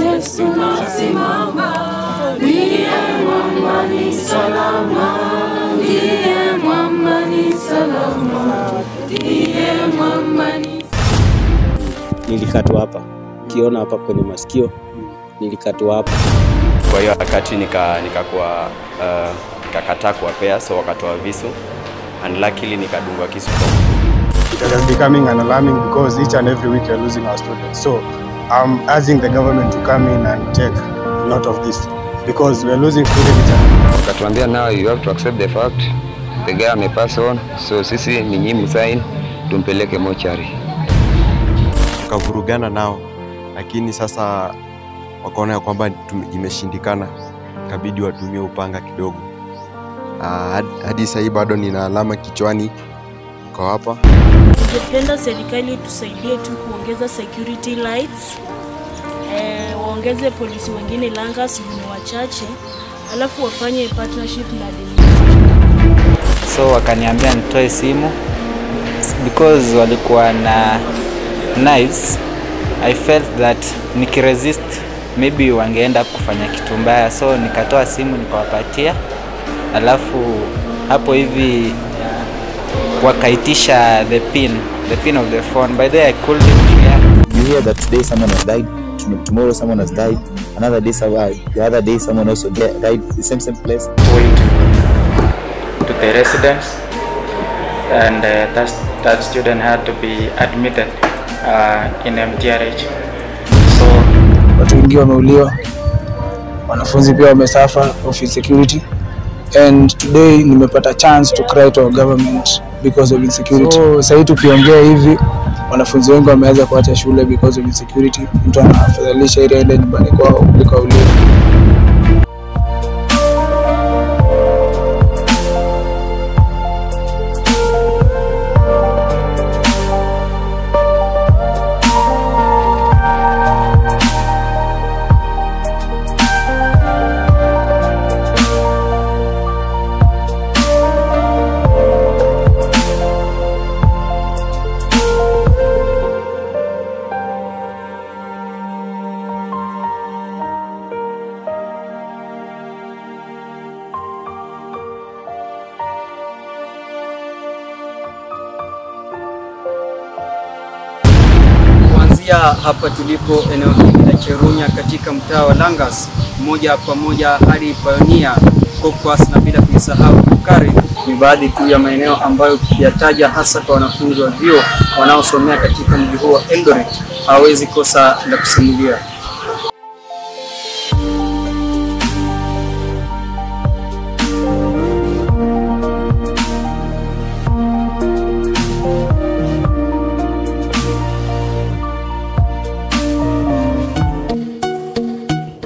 Yesu nasimama, ndiye mwamba ni salama, ndiye mwamba ni salama, ndiye mwamba ni. Nilikatwa hapa, kiona hapa kwenye masikio, nilikatwa hapa. Kwa hiyo wakati nikakuwa nikakataa kuwapea, so wakatoa visu, and luckily nikadungwa kisu. It is becoming an alarming because each and every week we are losing our students. So I'm urging the government to come in and take note of this because we are losing students. Wakatuambia now you have to accept the fact the guy may pass on, so sisi ni nyinyi msaini tumpeleke mochari. Tukavurugana nao, lakini sasa wakaona ya kwamba imeshindikana, kabidi watumie upanga kidogo. Hadi sasa bado nina alama kichwani kwa hapa. Ningependa serikali tusaidie tu kuongeza security lights, waongeze polisi wengine Langas ni wachache, alafu wafanye partnership na So wakaniambia nitoe simu because walikuwa na knives. I felt that nikiresist maybe wangeenda kufanya kitu mbaya, so nikatoa simu nikawapatia, alafu hapo hivi wakaitisha the pin of the phone. By the way, I called him to react. You hear that today someone has died, tomorrow someone has died, another day the other day someone also died the same place. Went to the residence, and that student had to be admitted in MTRH. So watu wengi wameuliwa, wanafunzi pia wamesafa of insecurity, and today nimepata chance to cry to our government because of insecurity. So sasa tukiongea hivi wanafunzi wengi wameanza kuacha shule because of insecurity. Mtu anafadhalisha ile aende nyumbani kwao kuliko uliwe. Hapa tulipo eneo hili la Cherunya katika mtaa wa Langas, moja kwa moja hadi Pioneer, Kokwas na bila kusahau Kukari, ni baadhi tu ya maeneo ambayo tukiyataja hasa kwa wanafunzi wa vyuo wanaosomea katika mji huu wa Eldoret hawezi kosa la kusimulia.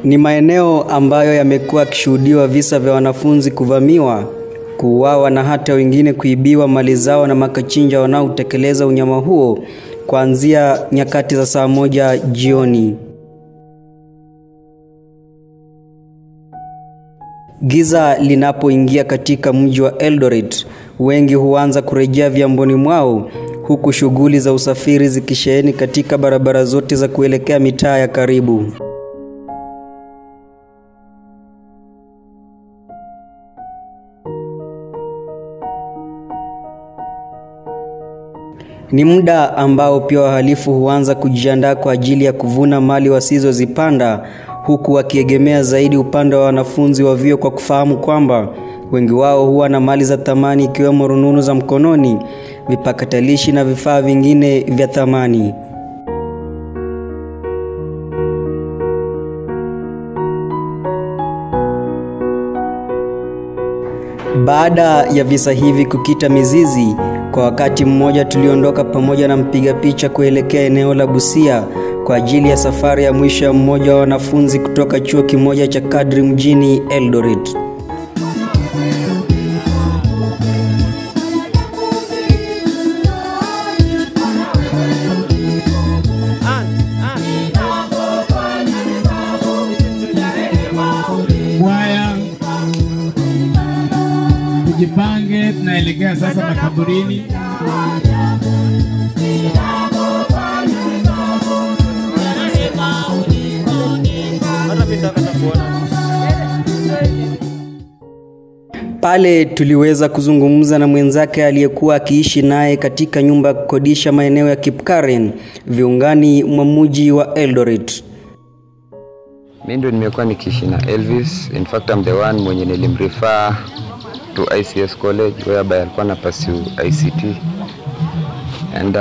Ni maeneo ambayo yamekuwa yakishuhudiwa visa vya wanafunzi kuvamiwa, kuuawa na hata wengine kuibiwa mali zao na makachinja wanaotekeleza unyama huo kuanzia nyakati za saa 1 jioni. Giza linapoingia katika mji wa Eldoret, wengi huanza kurejea viamboni mwao, huku shughuli za usafiri zikisheheni katika barabara zote za kuelekea mitaa ya karibu. Ni muda ambao pia wahalifu huanza kujiandaa kwa ajili ya kuvuna mali wasizozipanda, huku wakiegemea zaidi upande wa wanafunzi wa vyuo kwa kufahamu kwamba wengi wao huwa na mali za thamani ikiwemo rununu za mkononi, vipakatalishi na vifaa vingine vya thamani. Baada ya visa hivi kukita mizizi, kwa wakati mmoja tuliondoka pamoja na mpiga picha kuelekea eneo la Busia kwa ajili ya safari ya mwisho ya mmoja wa wanafunzi kutoka chuo kimoja cha kadri mjini Eldoret. Tujipange, tunaelekea sasa makaburini. Pale tuliweza kuzungumza na mwenzake aliyekuwa akiishi naye katika nyumba ya kukodisha maeneo ya Kipkaren, viungani mwa mji wa Eldoret. Mimi ndo nimekuwa nikiishi na Elvis. In fact, I'm the one mwenye nilimrefer to ICS college whereby alikuwa na pursue ICT. And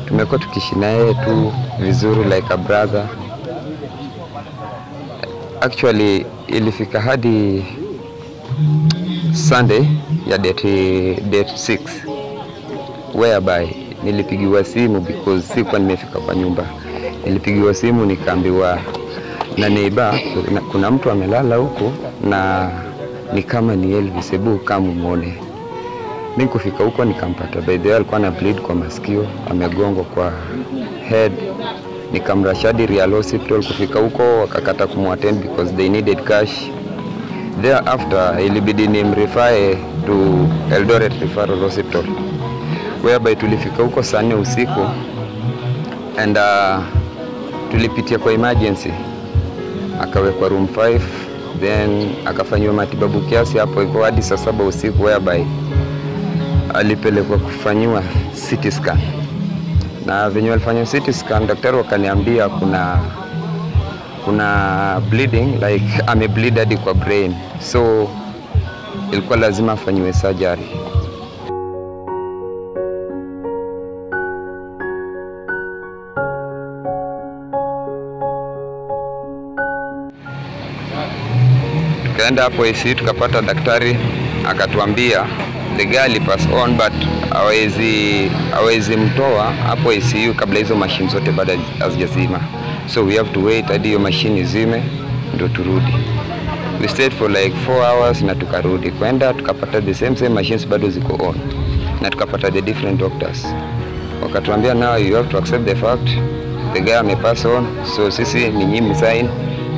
tumekuwa tukiishi naye tu vizuri like a brother. Actually, ilifika hadi Sunday ya date 6 whereby nilipigiwa simu because sikuwa nimefika kwa nyumba. Nilipigiwa simu nikaambiwa na neighbor kuna mtu amelala huko na ni kama ni Elvis, hebu kama muone. Mimi kufika huko nikampata, by the way alikuwa na bleed kwa masikio, amegongwa kwa head. Nikamrashadi Real Hospital. Kufika huko wakakata kumwattend because they needed cash. Thereafter ilibidi nimrefer to Eldoret Referral Hospital whereby tulifika huko saa 4 usiku and tulipitia kwa emergency, akawekwa room 5, then akafanywa matibabu kiasi hapo iko hadi saa 7 usiku whereby alipelekwa kufanywa CT scan. Na venye walifanya CT scan, daktari wakaniambia kuna bleeding, like amebleed hadi kwa brain, so ilikuwa lazima afanywe surgery. Tukaenda hapo ICU tukapata daktari akatuambia the guy pass on but hawezi mtoa hapo ICU kabla hizo machine zote bado hazijazima. So we have to wait hadi hiyo machine izime ndio turudi. We stayed for like 4 hours na tukarudi. Kwenda tukapata the same machines bado ziko on. Na tukapata the different doctors. Wakatuambia now you have to accept the fact the guy may pass on, so sisi ni nyinyi sign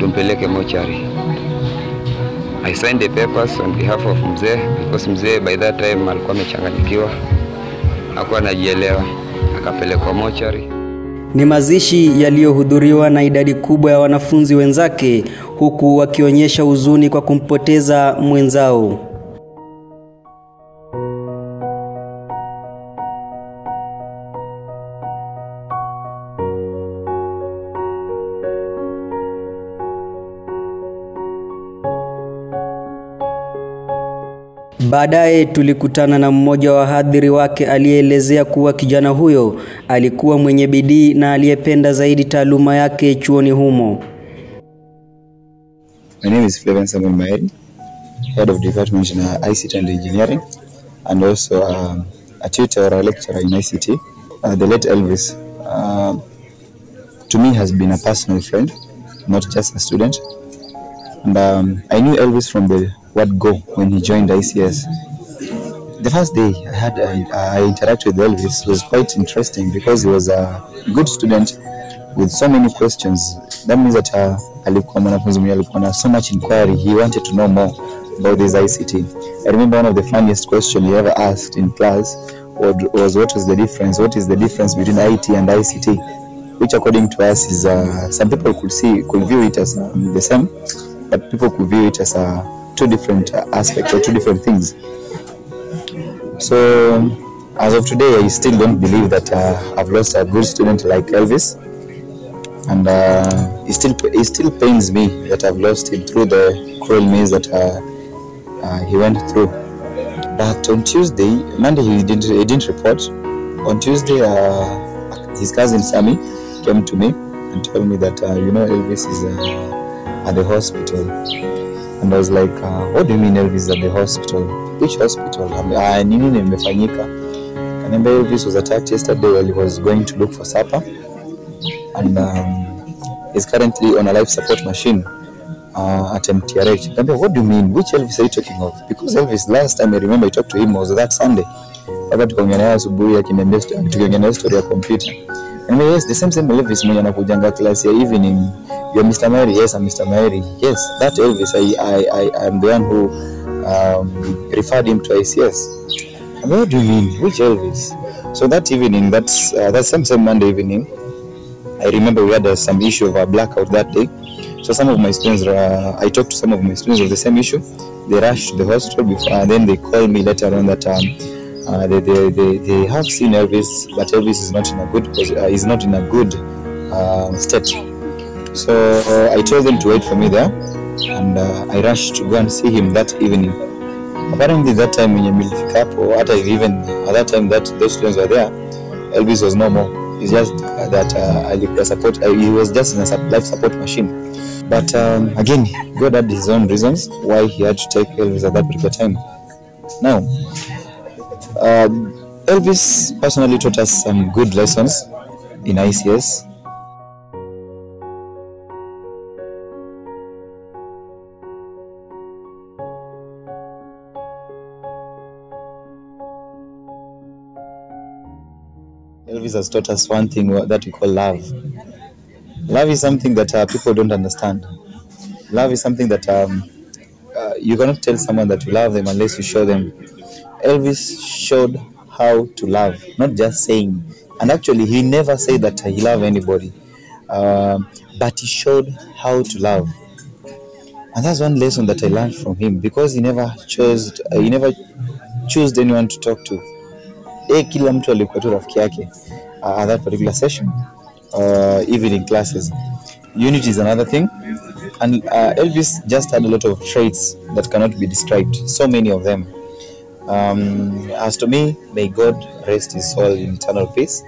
tumpeleke mochari. I signed the papers on behalf of mzee because mzee by that time alikuwa amechanganyikiwa, hakuwa anajielewa, akapelekwa mochari. Ni mazishi yaliyohudhuriwa na idadi kubwa ya wanafunzi wenzake, huku wakionyesha huzuni kwa kumpoteza mwenzao. Baadaye tulikutana na mmoja wa wahadhiri wake aliyeelezea kuwa kijana huyo alikuwa mwenye bidii na aliyependa zaidi taaluma yake chuoni humo. My name is Flavin Samuel Maeri, head of department in ICT and engineering, and also a tutor or a lecturer in ICT. The late Elvis, to me, has been a personal friend, not just a student. And I knew Elvis from the word go when he joined ICS. The first day I interacted with Elvis was quite interesting because he was a good student with so many questions. That means that alikuwa mwanafunzi mwenye alikuwa na so much inquiry. He wanted to know more about this ICT. I remember one of the funniest questions he ever asked in class was what is the difference between IT and ICT, which according to us is some people could view it as the same, but people could view it as two different aspects or two different things. So as of today, I still don't believe that I've lost a good student like Elvis, and it still pains me that I've lost him through the cruel maze that he went through. But on Tuesday, Monday he didn't report. On Tuesday, his cousin Sammy came to me and told me that Elvis is at the hospital. And I was like, what do you mean Elvis is at the hospital? Which hospital? Nini nimefanyika? And Elvis was attacked yesterday while he was going to look for supper. And he's currently on a life support machine at MTRH. And what do you mean? Which Elvis are you talking of? Because Elvis, last time I remember I talked to him was that Sunday. Hapa tukaongelea asubuhi akiniambia tukaongelea story ya computer. And yes, the same Elvis mwenye anakujanga class ya evening. You're Mr. Maeri? Yes, I'm Mr. Maeri. Yes, that Elvis, I'm the one who referred him to ICS. And what do you mean? Which Elvis? So that evening, that same Monday evening, I remember we had some issue of a blackout that day. So some of my students, I talked to some of my students of the same issue. They rushed to the hospital before, and then they called me later on that they have seen Elvis, but Elvis is not in a good state. So I told them to wait for me there, and I rushed to go and see him that evening. Apparently that time when you pick up, or even at that time that those students were there, Elvis was no more. It's just that he was just in a life support machine. But again, God had his own reasons why he had to take Elvis at that particular time. Now, Elvis personally taught us some good lessons in ICS. Elvis has taught us one thing that we call love. Love is something that people don't understand. Love is something that you cannot tell someone that you love them unless you show them. Elvis showed how to love, not just saying. And actually, he never said that he loved anybody, but he showed how to love. And that's one lesson that I learned from him, because he never chose anyone to talk to. Kila mtu alikuwa tu rafiki yake at that particular session, even in classes. Unity is another thing, and Elvis just had a lot of traits that cannot be described, so many of them. As to me, may God rest his soul in eternal peace,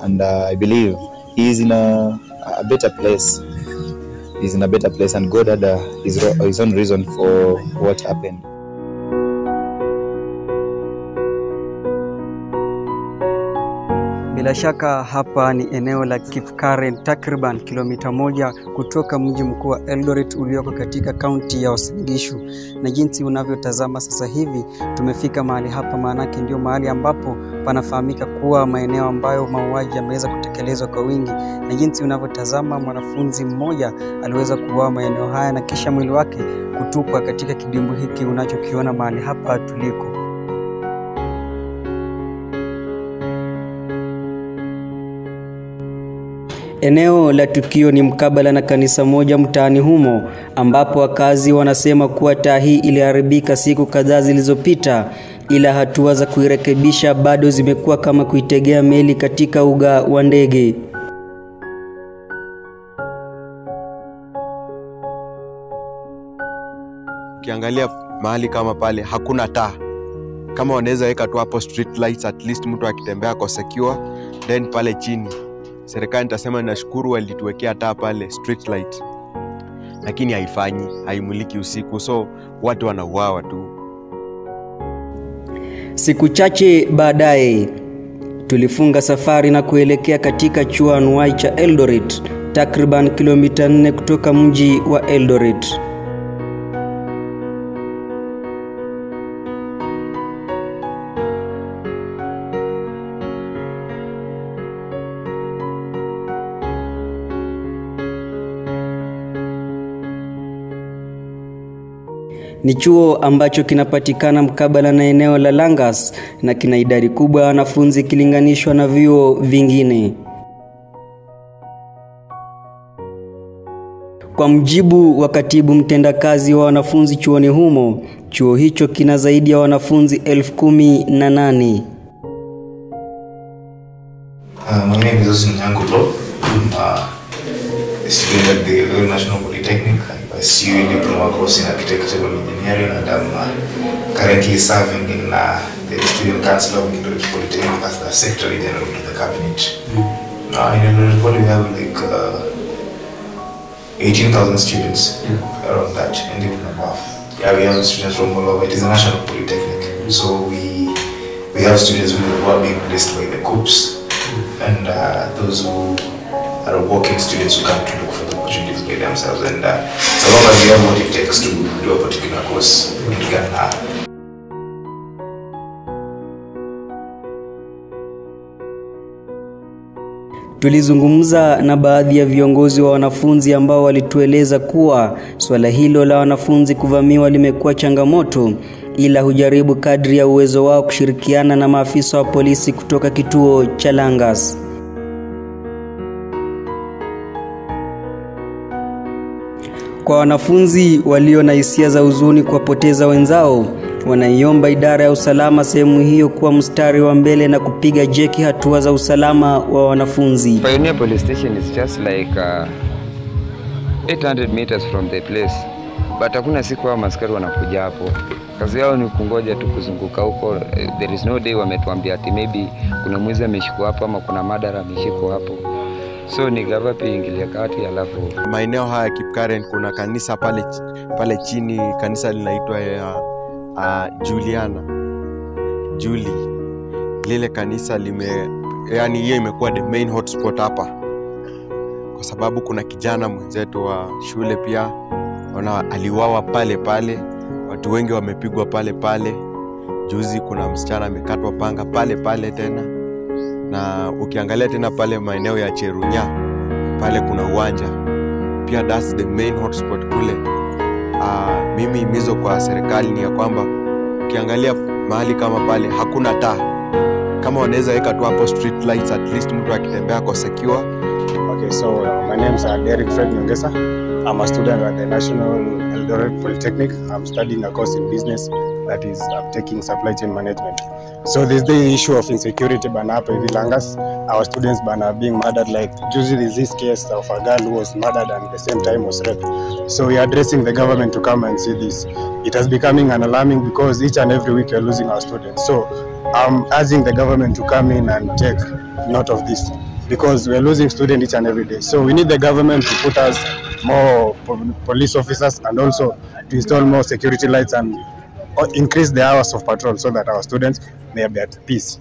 and I believe he is in a better place. He's in a better place, and God had his own reason for what happened. Bila shaka hapa ni eneo la Kipkaren, takriban kilomita 1 kutoka mji mkuu wa Eldoret ulioko katika kaunti ya Uasin Gishu. Na jinsi unavyotazama sasa hivi tumefika mahali hapa, maanake ndio mahali ambapo panafahamika kuwa maeneo ambayo mauaji yameweza kutekelezwa kwa wingi. Na jinsi unavyotazama, mwanafunzi mmoja aliweza kuuawa maeneo haya na kisha mwili wake kutupwa katika kidimbwi hiki unachokiona mahali hapa tuliko. Eneo la tukio ni mkabala na kanisa moja mtaani humo, ambapo wakazi wanasema kuwa taa hii iliharibika siku kadhaa zilizopita, ila hatua za kuirekebisha bado zimekuwa kama kuitegea meli katika uga wa ndege. Ukiangalia mahali kama pale hakuna taa. Kama wanaweza weka tu hapo street lights, at least mtu akitembea kwa secure. Then pale chini serikali nitasema nashukuru walituwekea taa pale, street light, lakini haifanyi, haimuliki usiku, so watu wanauawa tu. Siku chache baadaye tulifunga safari na kuelekea katika chuo anuwai cha Eldoret, takriban kilomita 4 kutoka mji wa Eldoret. Ni chuo ambacho kinapatikana mkabala na eneo la Langas na kina idadi kubwa ya wanafunzi kilinganishwa na vyuo vingine. Kwa mjibu wa katibu mtendakazi wa wanafunzi chuoni humo, chuo hicho kina zaidi ya wanafunzi 18,000. My name is Osin Nyangulo. I studied at the Royal National Polytechnic. I pursued a diploma course in architectural engineering, and I'm currently serving in the Student Council of Eldoret Polytechnic as the Secretary General to the Cabinet. In Eldoret Poly we have like 18,000 students, around that, and even above. Yeah, we have students from all over. It is a national polytechnic, so we have students who are being placed by the COOPs, and those who are working students who come to look for the opportunities by themselves, and so long as you have what it takes to do a particular course, you can Tulizungumza na baadhi ya viongozi wa wanafunzi ambao walitueleza kuwa swala hilo la wanafunzi kuvamiwa limekuwa changamoto, ila hujaribu kadri ya uwezo wao kushirikiana na maafisa wa polisi kutoka kituo cha Langas. Kwa wanafunzi walio na hisia za huzuni kuwapoteza wenzao, wanaiomba idara ya usalama sehemu hiyo kuwa mstari wa mbele na kupiga jeki hatua za usalama wa wanafunzi. Pioneer Police Station is just like 800 meters from the place. But hakuna siku wa maskari wanakuja hapo. Kazi yao ni kungoja tu kuzunguka huko. There is no day wametuambia ati maybe kuna mwizi ameshikwa hapo ama kuna madara ameshikwa hapo. So ni gava pia ingilia kati alafu. Maeneo haya Kipkaren kuna kanisa pale chini, kanisa linaitwa Juliana. Lile kanisa yani hiyo imekuwa the main hotspot hapa. Kwa sababu kuna kijana mwenzetu wa shule pia aliuawa pale. Watu wengi wamepigwa pale. Juzi kuna msichana amekatwa panga pale tena. Na ukiangalia tena pale maeneo ya Cherunya pale kuna uwanja. Pia that's the main hotspot kule. Mimi himizo kwa serikali ni ya kwamba ukiangalia mahali kama pale hakuna taa. Kama wanaweza weka tu hapo street lights, at least mtu akitembea kwa secure. Okay, so my name is Derek Fred Nyongesa. I'm a student at the National Eldoret Polytechnic. I'm studying a course in business, that is I'm taking supply chain management. So there's the issue of insecurity bana hapa hivi Langas. Our students bana being murdered, like usually there's this case of a girl who was murdered and at the same time was raped. So we are addressing the government to come and see this. It has becoming an alarming because each and every week we are losing our students. So I'm urging the government to come in and take note of this, because we are losing students each and every day. So we need the government to put us more police officers and also to install more security lights and increase the hours of patrol so that our students may be at peace.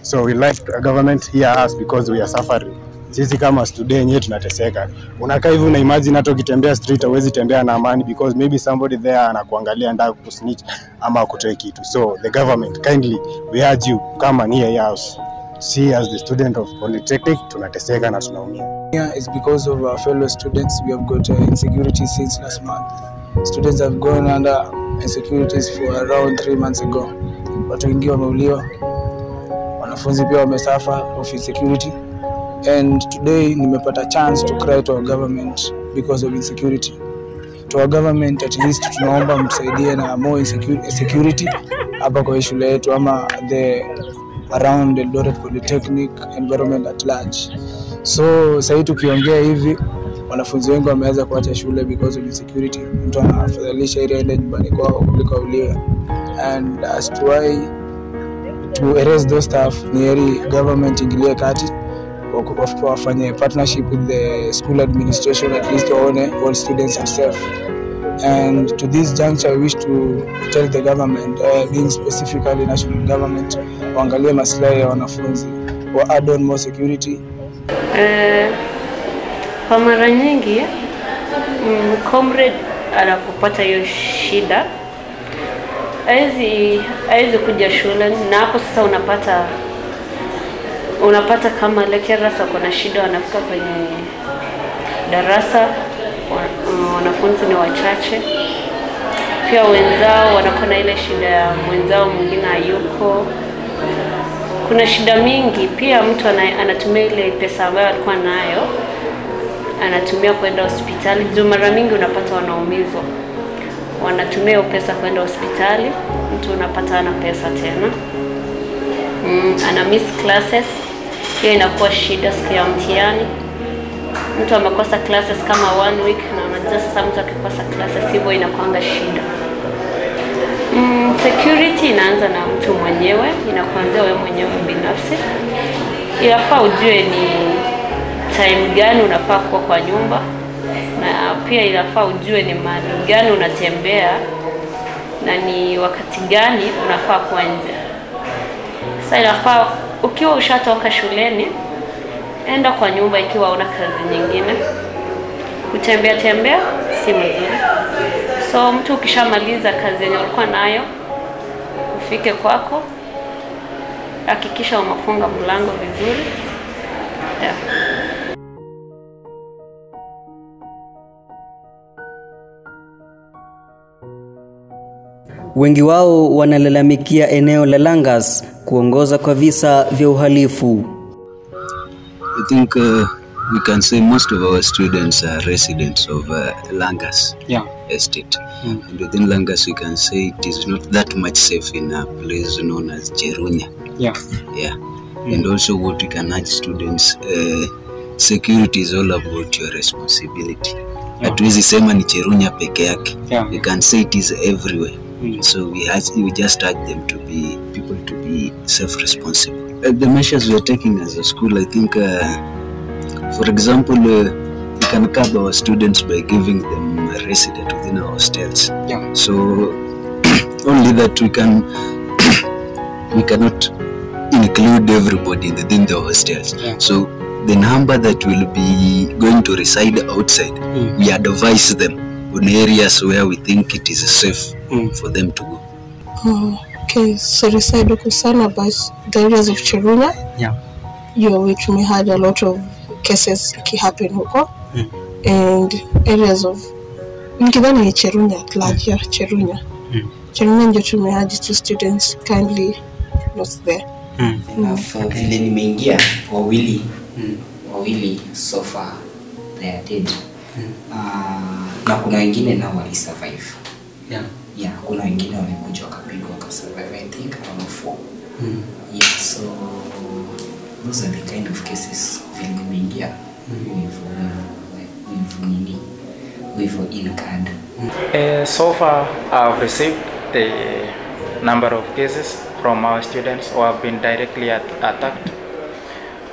So we like the government hear us because we are suffering. Sisi kama student yenyewe tunateseka. Unakaa hivi una imagine hata ukitembea street huwezi tembea na amani because maybe somebody there anakuangalia ndio kusnitch ama kutoa kitu. So the government kindly we urge you come and hear us. See, as the student of Polytechnic, tunateseka na tunaumia. Yeah, it's because of our fellow students. We have got insecurity since last month. Students have gone under insecurities for around 3 months ago. Watu wengi wameuliwa, wanafunzi pia wamesuffer of insecurity. And today nimepata chance to cry to our government because of insecurity. To our government, at least tunaomba mtusaidie na more security hapa kwa shule yetu ama around the Eldoret Polytechnic environment at large. So sasa tukiongea hivi wanafunzi wengi wameweza kuacha shule because of insecurity. Mtu anafadhalisha ile aende nyumbani kwao kuliko auliwe. And as to why to erase those stuff, ni government ingilie kati wafanye partnership with the school administration, at least waone all students are safe. And to this juncture, I wish to tell the government, being specifically national government, waangalie maslahi ya wanafunzi, wa add on more security. Kwa mara nyingi, comrade anapopata hiyo shida, haizi kuja shule, na hapo sasa unapata kama lecturers wako na shida wanafika kwenye darasa, wanafunzi ni wachache. Pia wenzao wanakuwa na ile shida ya mwenzao mwingine hayuko. Kuna shida mingi. Pia mtu anatumia ile pesa ambayo alikuwa nayo, anatumia kwenda hospitali. Mara mingi unapata wanaumizwa, wanatumia pesa kwenda hospitali, mtu unapata ana pesa tena. Ana miss classes, hiyo inakuwa shida siku ya mtihani. Mtu amekosa classes kama 1 week, na unajua sasa mtu akikosa classes hivyo inakuanga shida. Security inaanza na mtu mwenyewe, inakuanzia wewe mwenyewe binafsi. Inafaa ujue ni time gani unafaa kuwa kwa nyumba, na pia inafaa ujue ni mahali gani unatembea na ni wakati gani unafaa kuwa nje. Sasa inafaa ukiwa ushatoka shuleni, enda kwa nyumba ikiwa una kazi nyingine. Kutembea si mzuri. So mtu ukishamaliza kazi yenye ulikuwa nayo, ufike kwako, hakikisha umefunga mlango vizuri. Yeah. Wengi wao wanalalamikia eneo la Langas kuongoza kwa visa vya uhalifu. I think we can say most of our students are residents of Langas Estate. And within Langas, we can say it is not that much safe in a place known as Cherunya. And also what we can urge students, security is all about your responsibility. Hatuwezi sema ni Cherunya peke yake. We can say it is everywhere. So we just urge them to be self-responsible. The measures we are taking as a school, I think, for example, we can curb our students by giving them a resident within our hostels. So only that we cannot include everybody within the hostels. So the number that will be going to reside outside, we advise them on areas where we think it is safe for them to go. Okay, so reside sana about the areas of Cherunya, which we had a lot of cases happen huko, and areas of nikidhani ni Cherunya at large, Cherunya ndio tumehaji to students kindly not there. Vile nimeingia wawili so far they are dead. Na kuna wengine nao wali survive. Kuna wengine walikuja wakapigwa wakasurvive, I think around 4. So those are the kind of cases vile nimeingia we've incurred. So far I've received the number of cases from our students who have been directly attacked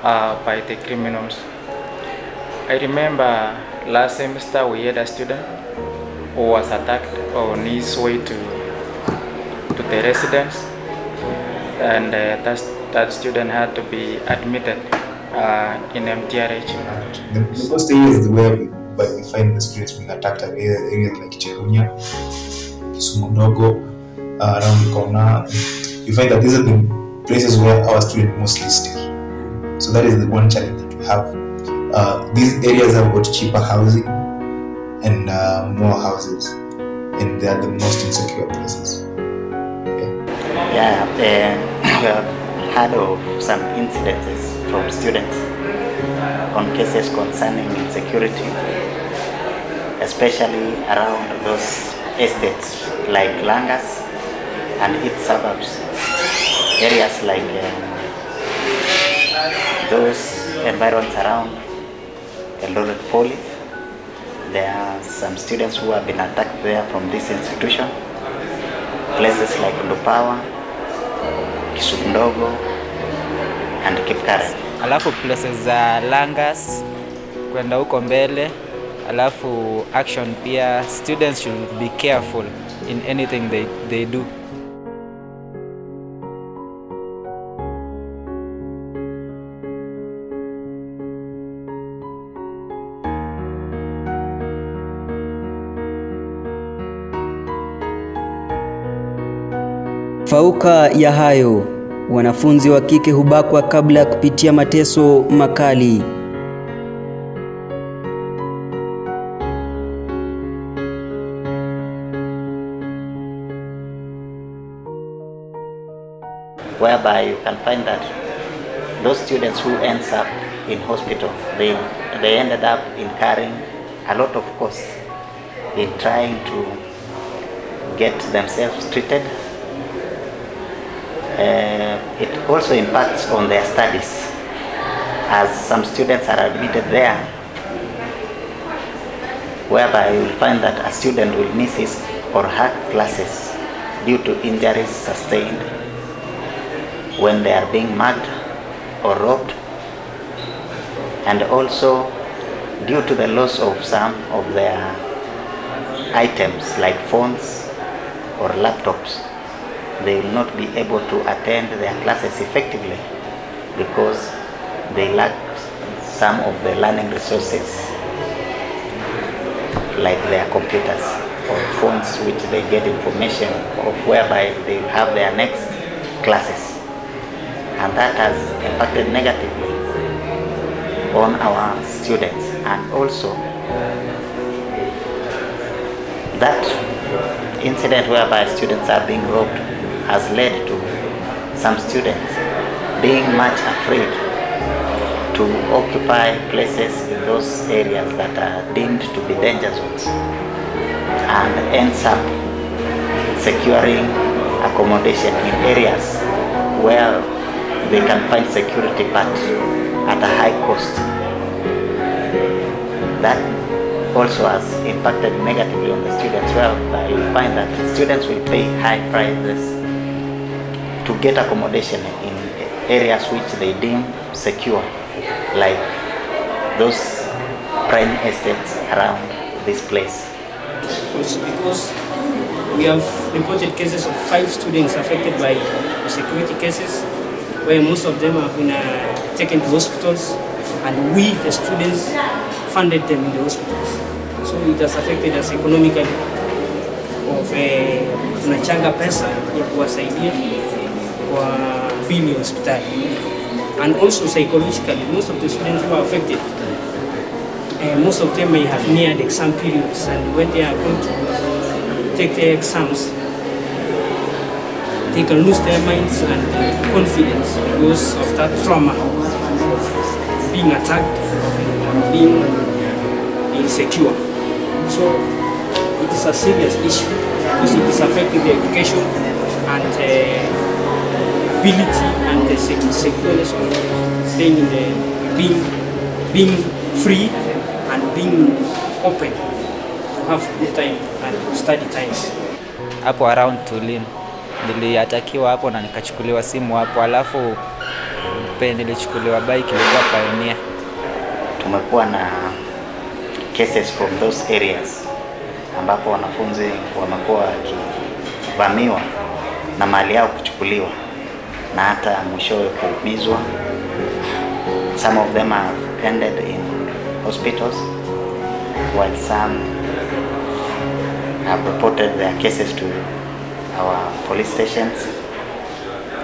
by the criminals. I remember last semester we had a student who was attacked on his way to the residence, and that student had to be admitted in MTRH. The first area is where we find the students being attacked at areas like Cherunya, Kisumu, around Kona. You find that these are the places where our students mostly stay. So that is the one challenge that we have. These areas have got cheaper housing and more houses, and they are the most insecure places. We have heard of some incidences from students on cases concerning insecurity, especially around those estates like Langas and its suburbs, areas like those environs around Eldoret Poly. There are some students who have been attacked there from this institution. Places like Lupawa, Kisumu and Kipkaren. Alafu places za Langas kwenda huko mbele. Alafu action pia, students should be careful in anything they do. Fauka ya hayo, wanafunzi wa kike hubakwa kabla ya kupitia mateso makali. Whereby you can find that those students who ends up in hospital, they ended up incurring a lot of costs in trying to get themselves treated. It also impacts on their studies, as some students are admitted there, whereby you will find that a student will miss his or her classes due to injuries sustained when they are being mugged or robbed, and also due to the loss of some of their items like phones or laptops. They will not be able to attend their classes effectively because they lack some of the learning resources like their computers or phones, which they get information of whereby they will have their next classes. And that has impacted negatively on our students. And also that incident whereby students are being robbed has led to some students being much afraid to occupy places in those areas that are deemed to be danger zones, and ends up securing accommodation in areas where they can find security but at a high cost. That also has impacted negatively on the students, where you find that students will pay high prices to get accommodation in areas which they deem secure, like those prime estates around this place. Because we have reported cases of 5 students affected by security cases, where most of them have been taken to hospitals, and we, the students, funded them in the hospitals. So it has affected us economically, of tunachanga pesa ya kuwasaidia kwa bili ya hospitali, and also psychologically most of the students who are affected, most of them may have neared exam periods, and when they are going to take their exams, they can lose their minds and confidence because of that trauma of being attacked, of being insecure. So it is a serious issue because it is affecting the education and ability and the secureness of staying in the being free and being open to have good time and study times. Hapo around Tulin niliatakiwa hapo na nikachukuliwa simu hapo, alafu nilichukuliwa bike ilikuwa Pioneer. Tumekuwa na cases from those areas ambapo wanafunzi wamekuwa wakivamiwa na mali yao kuchukuliwa na hata mwishowe kuumizwa. Some of them have ended in hospitals, while some have reported their cases to our police stations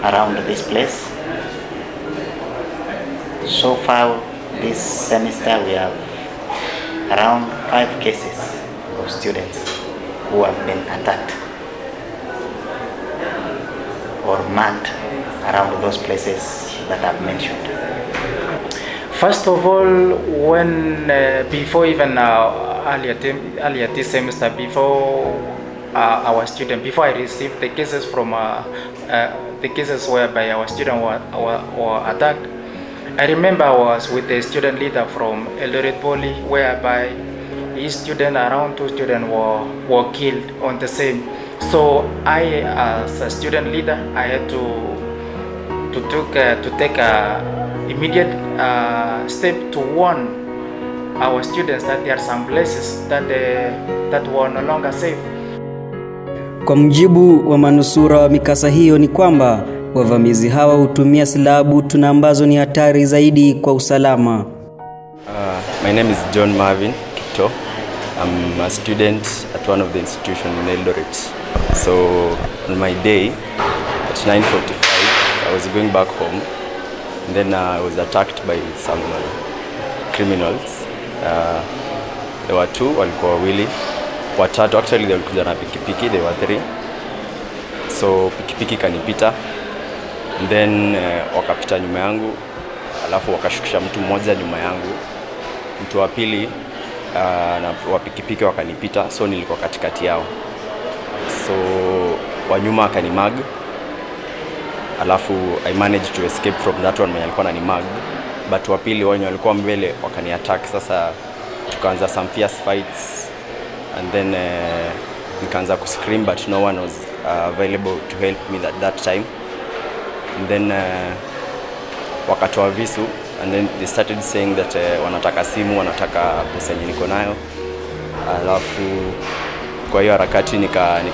around this place. So far this semester we have around 5 cases of students who have been attacked or mugged around those places that I've mentioned. First of all, when before even earlier this semester, before before I received the cases from the cases whereby our student were attacked, I remember I was with the student leader from Eldoret Poly, whereby his student, around 2 students were killed on the same. So I, as a student leader, I had to take a immediate step to warn our students that there are some places that were no longer safe. Kwa mujibu wa manusura wa mikasa hiyo ni kwamba wavamizi hawa hutumia silaha butu na ambazo ni hatari zaidi kwa usalama. My name is John Marvin Kipto. I'm a student at one of the institutions in Eldoret. So on my day at 9:45, I was going back home, and then I was attacked by some criminals. There were 2, walikuwa wawili, watatu. Actually they walikuja na pikipiki, they were 3. So pikipiki kanipita, and then wakapita nyuma yangu, alafu wakashukisha mtu mmoja nyuma yangu, mtu wa pili na wa pikipiki wakanipita, so nilikuwa katikati yao. So wa nyuma akanimag, alafu I managed to escape from that one mwenye alikuwa ananimag, but wa pili wenye walikuwa mbele wakaniattack. Sasa tukaanza some fierce fights, and then nikaanza kuscream, but no one was available to help me at that time. And then wakatoa visu, and then they started saying that wanataka simu, wanataka pesa yenye niko nayo. Alafu kwa hiyo harakati nikakataa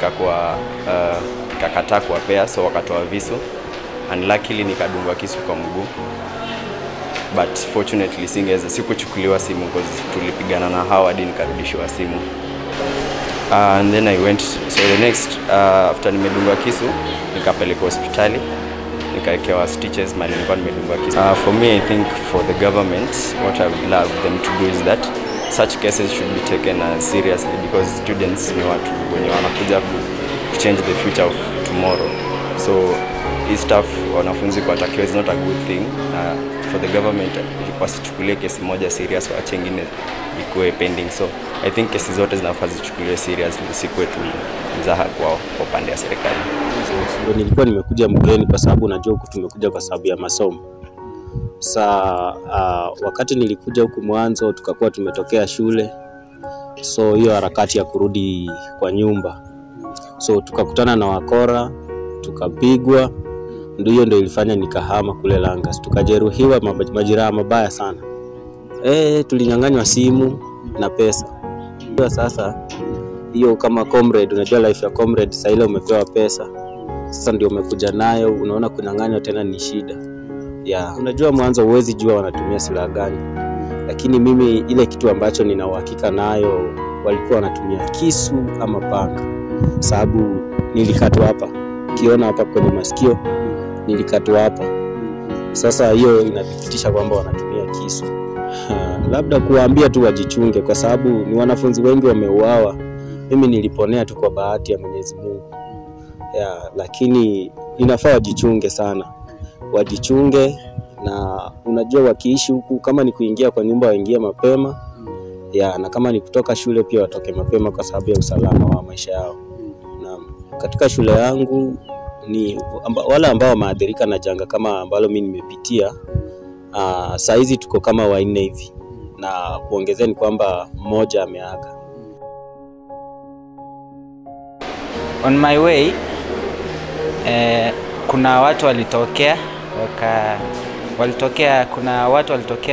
kuwapea, so wakatoa visu, and luckily nikadungwa kisu kwa mguu, but fortunately sikuchukuliwa simu because tulipigana na hao hadi nikarudishiwa simu. And then I went, so the next after nimedungwa kisu nikapelekwa hospitali, nikaekewa stitches mali nilikuwa nimedungwa kisu. For me, I think for the government, what I would love them to do is that such cases should be taken seriously, because students ni watu wenye wanakuja to change the future of tomorrow. So hii stuff wanafunzi kuatakiwa is not a good thing. For the government wasichukulie kesi moja serious, waache ingine ikuwe pending. So I think kesi zote zinafaa zichukuliwe serious, isikuwe tu mzaha kwa upande wa serikali. So, nilikuwa nimekuja mgeni kwa sababu najua huku tumekuja kwa sababu ya masomo. Wakati nilikuja huku mwanzo tukakuwa tumetokea shule, so hiyo harakati ya kurudi kwa nyumba, so tukakutana na wakora, tukapigwa, ndio ilifanya nikahama kule Langas, tukajeruhiwa majeraha mabaya sana. Tulinyang'anywa simu na pesa. Sasa hiyo kama comrade, unajua life ya comrade, sasa ile umepewa pesa, sasa ndio umekuja nayo, unaona kunyang'anywa tena ni shida. Unajua mwanzo huwezi jua wanatumia silaha gani, lakini mimi ile kitu ambacho nina uhakika nayo walikuwa wanatumia kisu ama panga, sababu nilikatwa hapa, kiona hapa kwenye masikio nilikatwa hapa. Sasa hiyo inathibitisha kwamba wanatumia kisu. Labda kuwaambia tu wajichunge, kwa sababu ni wanafunzi wengi wameuawa. Mimi niliponea tu kwa bahati ya Mwenyezi Mungu. Lakini inafaa wajichunge sana, wajichunge. Na unajua wakiishi huku, kama ni kuingia kwa nyumba waingie mapema, na kama ni kutoka shule pia watoke mapema kwa sababu ya usalama wa maisha yao. Na katika shule yangu ni wale ambao wameathirika na janga kama ambalo mimi nimepitia, saa hizi tuko kama 4 hivi, na kuongezea ni kwamba mmoja ameaga. On my way kuna watu walitokea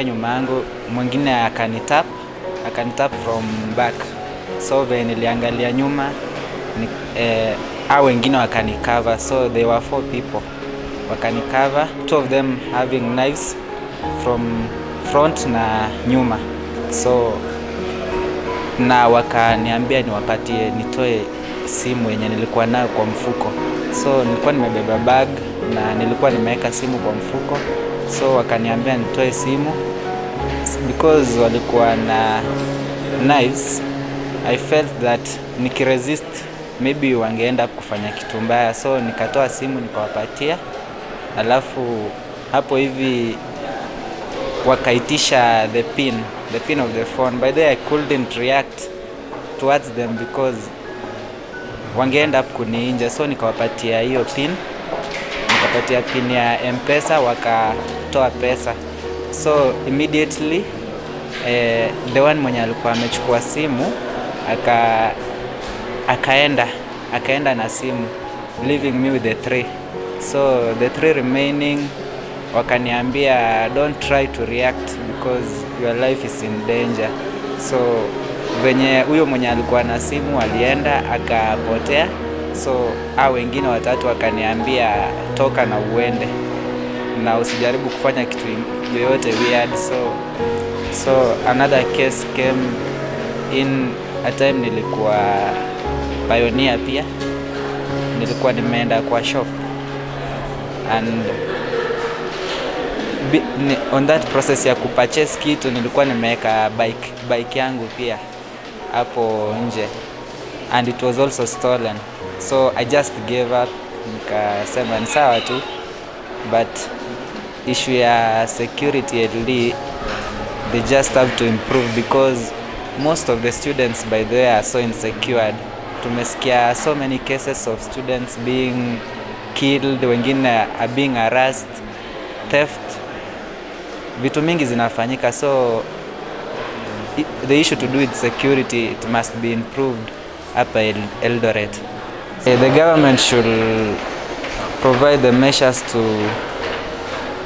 nyuma yangu, mwingine akanitap from back. So when niliangalia nyuma wengine wakanikava, so they were 4 people wakanikava, 2 of them having knives from front na nyuma. So na wakaniambia niwapatie, nitoe simu yenye nilikuwa nayo kwa mfuko. So nilikuwa nimebeba bag na nilikuwa nimeweka simu kwa mfuko, so wakaniambia nitoe simu because walikuwa na knives. I felt that nikiresist maybe wangeenda kufanya kitu mbaya, so nikatoa simu nikawapatia. Alafu hapo hivi wakaitisha the pin of the phone. By the way, I couldn't react towards them because wangeenda kuniinja, so nikawapatia hiyo pin. Nikapatia pin ya M-Pesa, wakatoa pesa. So immediately the one mwenye alikuwa amechukua simu akaenda na simu, leaving me with the 3. So the 3 remaining wakaniambia don't try to react because your life is in danger. So venye huyo mwenye alikuwa na simu alienda akapotea, so wengine 3 wakaniambia toka na uende na usijaribu kufanya kitu yoyote weird. So another case came in a time nilikuwa Pioneer pia, nilikuwa nimeenda kwa shop and on that process ya kupurchase kitu nilikuwa nimeweka bike yangu pia hapo nje and it was also stolen. So I just gave up, nikasema ni sawa tu, but issue ya security at least they just have to improve because most of the students by the way are so insecure. Tumesikia so many cases of students being killed, wengine are being harassed, theft, vitu mingi zinafanyika. So the issue to do with security, it must be improved hapa Eldoret. The government should provide the measures to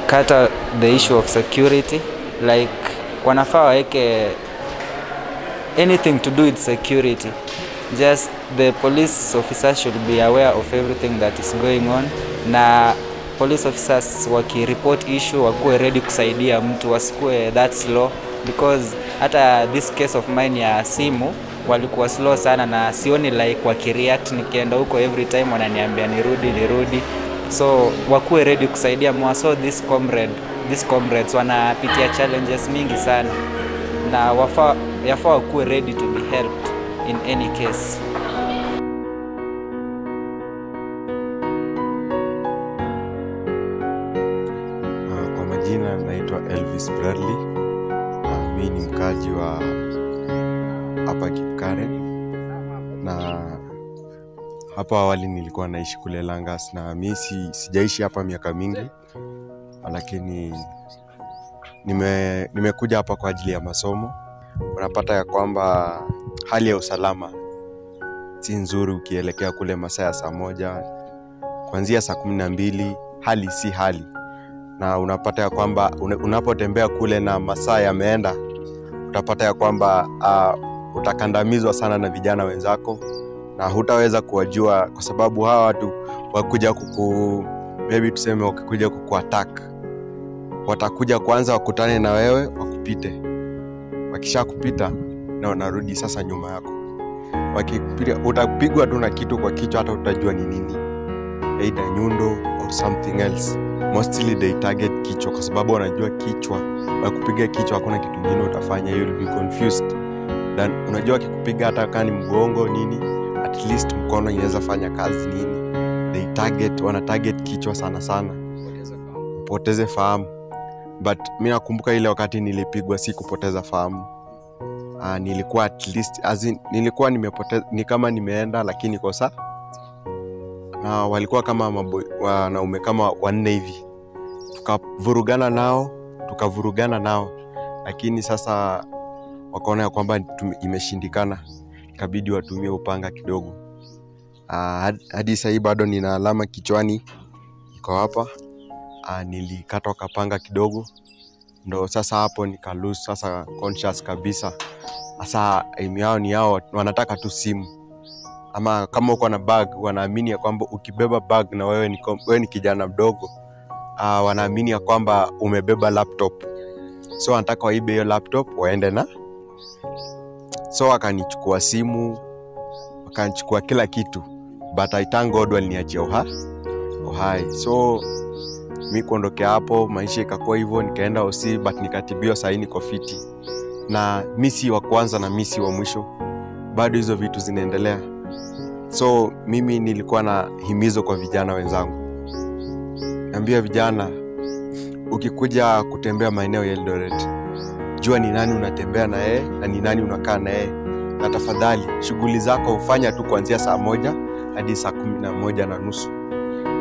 cut out the issue of security, like wanafaa waweke anything to do with security. Just the police officers should be aware of everything that is going on, na police officers wakireport issue wakuwe ready kusaidia mtu, wasikuwe that slow, because hata this case of mine ya simu walikuwa slow sana na sioni like wakireact. Nikienda huko every time wananiambia nirudi, so wakuwe ready kusaidia mwa. So these comrades wanapitia challenges mingi sana na yafaa wakuwe ready to be helped in any case. Elvis Bradley. Mimi ni mkaji wa hapa Kipkaren, na hapo awali nilikuwa naishi kule Langas, na mimi sijaishi hapa miaka mingi, lakini nimekuja hapa kwa ajili ya masomo. Unapata ya kwamba hali ya usalama si nzuri ukielekea kule masaa ya saa 1 kuanzia saa 12, hali si hali. Na unapata ya kwamba unapotembea kule na masaa yameenda, utapata ya kwamba utakandamizwa sana na vijana wenzako, na hutaweza kuwajua kwa sababu hawa watu wakuja maybe tuseme wakikuja kukuattack, watakuja kwanza wakutane na wewe wakupite. Wakisha kupita na wanarudi sasa nyuma yako. Wakipita utapigwa tu na kitu kwa kichwa, hata utajua ni nini, either nyundo or something else. Mostly they target kichwa kwa sababu wanajua kichwa, wakupiga kichwa hakuna kitu kingine utafanya, you will be confused. Then unajua kikupiga hata kama ni mgongo nini, at least mkono inaweza fanya kazi nini. Wana target kichwa sana sana, upoteze fahamu. But mimi nakumbuka ile wakati nilipigwa si kupoteza fahamu. Nilikuwa at least nilikuwa nimepoteza, ni kama nimeenda, lakini kosa na walikuwa kama wanaume kama 4 hivi. Tukavurugana nao, lakini sasa wakaona ya kwamba imeshindikana, ikabidi watumie upanga kidogo. Hadi sasa bado nina alama kichwani iko hapa. Nilikatwa kapanga kidogo, ndo sasa hapo nika lose sasa conscious kabisa. Sasa aim yao ni yao, wanataka tu simu, ama kama uko na bag wanaamini ya kwamba ukibeba bag na wewe ni kijana mdogo, wanaamini ya kwamba umebeba laptop, so wanataka waibe hiyo laptop waende na. So wakanichukua simu, wakanichukua kila kitu, but I thank God waliniachia uhai. So mimi kuondokea hapo maisha ikakuwa hivyo, nikaenda OC, but nikatibiwa, sasa niko fiti. Na mimi si wa kwanza na mimi si wa mwisho, bado hizo vitu zinaendelea. So mimi nilikuwa na himizo kwa vijana wenzangu. Naambia vijana, ukikuja kutembea maeneo ya Eldoret, jua ni nani unatembea na yeye na ni nani unakaa na yeye. Na tafadhali shughuli zako ufanya tu kuanzia saa 1 hadi saa 11:30.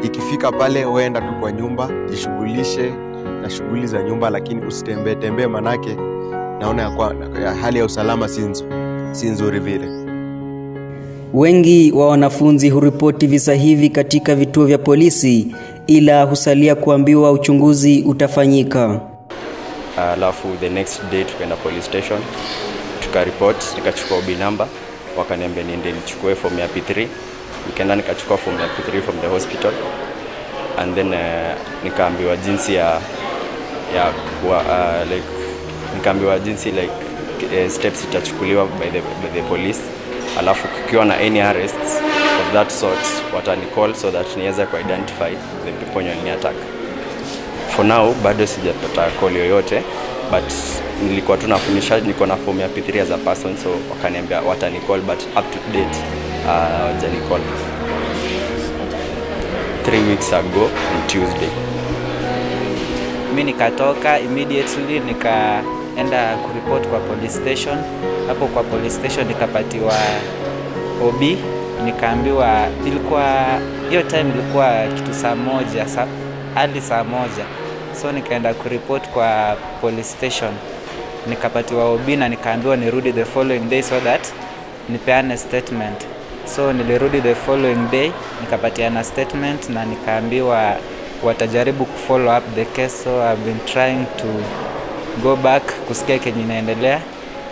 Ikifika pale uenda tu kwa nyumba, jishughulishe na shughuli za nyumba, lakini usitembee manake naona ya hali ya usalama si nzuri vile. Wengi wa wanafunzi huripoti visa hivi katika vituo vya polisi, ila husalia kuambiwa uchunguzi utafanyika. Alafu the next day tukaenda police station, tukareport, nikachukua OB number, wakaniambia niende nichukue form ya P3. Nikaenda nikachukua form ya P3 from the hospital, and then nikaambiwa jinsi nikaambiwa jinsi steps itachukuliwa by the police. Alafu kukiwa na any arrests of that sort, watanicall so that niweze kuidentify the people who attack. For now bado sijapata call yoyote, but nilikuwa tu nafundisha, niko na form ya P3 as a person, so wakaniambia watanicall, but up to date hawajanicall. 3 weeks ago on Tuesday. Mimi nikatoka immediately nikaenda kuripoti kwa police station. Hapo kwa police station nikapatiwa OB, nikaambiwa ilikuwa hiyo time ilikuwa kitu saa 1 hadi saa 1. So nikaenda kuripoti kwa police station, nikapatiwa OB na nikaambiwa nirudi the following day so that nipeane statement. So nilirudi the following day, nikapatiana statement na nikaambiwa watajaribu kufollow up the case. So I've been trying to go back kusikia kenye inaendelea.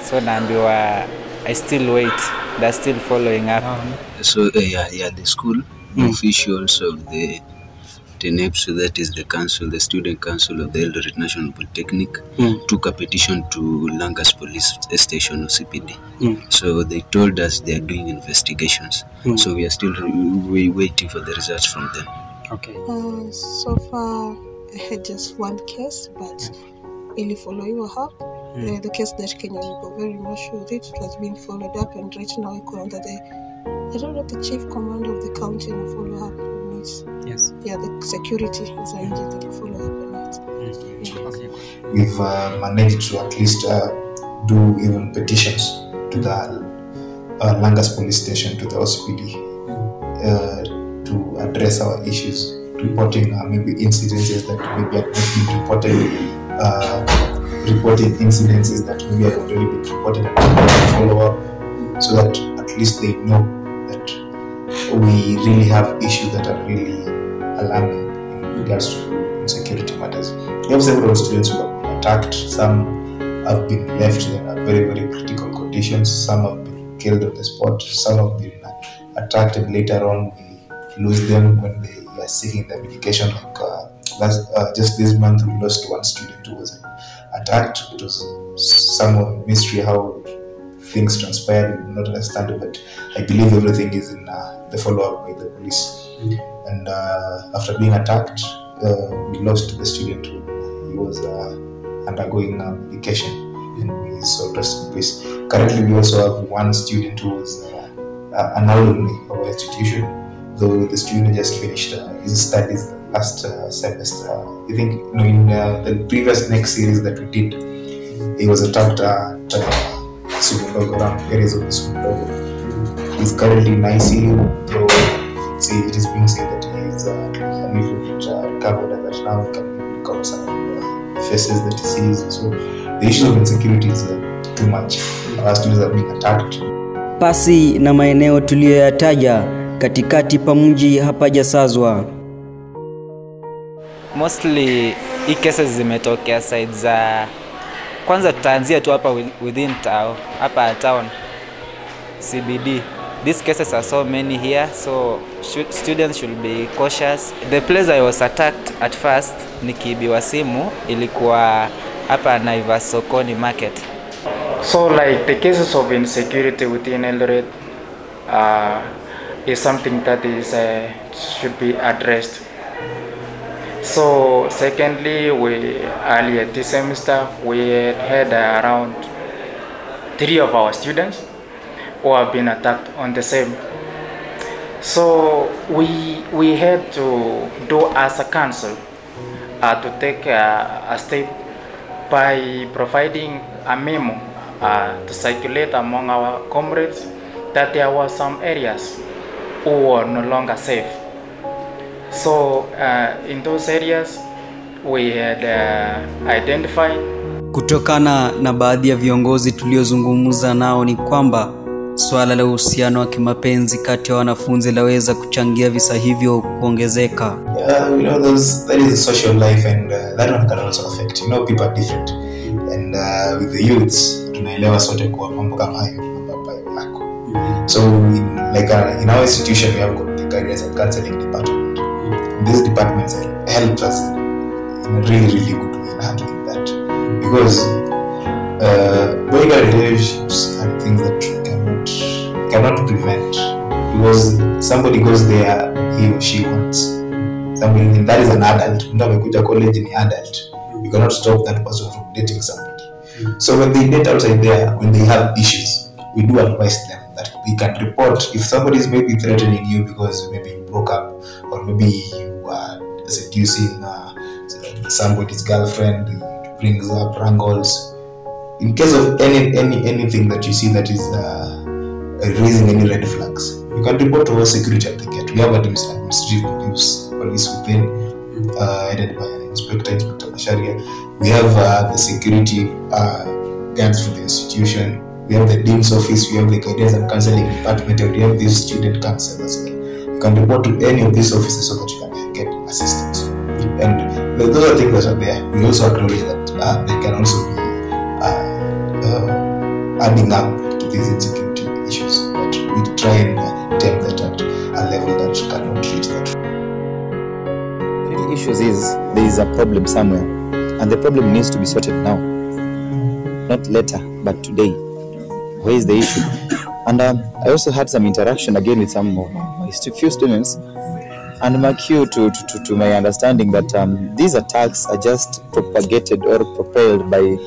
So naambiwa I still wait, they're still following up. So the school officials of the TNEPS, that is the council, the student council of the Eldoret National Polytechnic, took a petition to Langas Police Station or CPD. So they told us they are doing investigations. So we are still waiting for the results from them. Okay. So far I had just one case, but ili follow you up. The case that Kenya got very much with it was being followed up, and right now I under I don't know, the chief commander of the county and follow up on it. Yes. Yeah, the security is arranging to follow up on it. students. We've managed to at least do even petitions to the Langas police station, to the OCPD, to address our issues, reporting maybe incidences that maybe have not been reported, reporting incidences that maybe have already been reported, and follow up, so that at least they know that we really have issues that are really alarming in regards to insecurity matters. We have several students who have been attacked. Some have been left in very, very critical conditions. Some have been killed on the spot. Some have been attacked, and later on we lose them when they are seeking their medication. Like just this month, we lost one student who was attacked. It was some mystery how things transpired. We do not understand it, but I believe everything is in the follow-up by the police. And after being attacked, we lost the student who he was undergoing medication, and we saw rest in peace. Currently, we also have one student who was an alumni of our institution, though the student just finished his studies last semester. I think in the previous next series that we did, he was attacked at Sumundogo, around areas of Sumundogo. He's currently in ICU, though it is being said that he is a little bit recovered, and that now he can recover some of the faces that he sees. So the issue of insecurity is too much. Our students are being attacked. Pasi na maeneo tuliyoyataja katikati pa mji hapajasazwa. Mostly hii cases zimetokea side za kwanza, tutaanzia tu hapa within town, hapa town CBD. These cases are so many here, so students should be cautious. The place I was attacked at first, nikiibiwa simu, ilikuwa hapa Naivas Sokoni Market. So like the cases of insecurity within Eldoret is something that is should be addressed. So secondly, earlier this semester we had around 3 of our students who have been attacked on the same. So we had to do as a council to take a step by providing a memo to circulate among our comrades that there were some areas who were no longer safe. So in those areas we had identified. Kutokana na baadhi ya viongozi tuliozungumza nao ni kwamba swala la uhusiano wa kimapenzi kati ya wanafunzi laweza kuchangia visa hivyo kuongezeka. You know, that is a social life, and that one can also affect. You know, people are different, and with the youths tunaelewa sote kwa mambo kama hayo ambayo yako. So in our institution we have got the guidance and counseling department. These departments help us in a really, really good way in handling that, because boycott relationships are things that cannot prevent, because somebody goes there he or she wants somebody, and that is an adult. Mtu college ni adult, you cannot stop that person from dating somebody. So when they date outside there, when they have issues, we do advise them that we can report if somebody is maybe threatening you because maybe you broke up, or maybe you are seducing somebody's girlfriend, brings up wrangles. In case of anything that you see that is raising any red flags, you can report to our security at the gate. We have administrative police within, headed by an Inspector Masharia. We have the security guards for the institution. We have the dean's office. We have the guidance and counseling department, and we have these student councillors as well. You can report to any of these offices so that you can get assistance. And those are things that are there. We also acknowledge that they can also be adding up to these insecurity issues, but we try and tame that at a level that cannot reach that. The issues is there is a problem somewhere, and the problem needs to be sorted now, not later, but today. Where is the issue? And I also had some interaction again with some of my few students, and my cue to my understanding that these attacks are just propagated or propelled by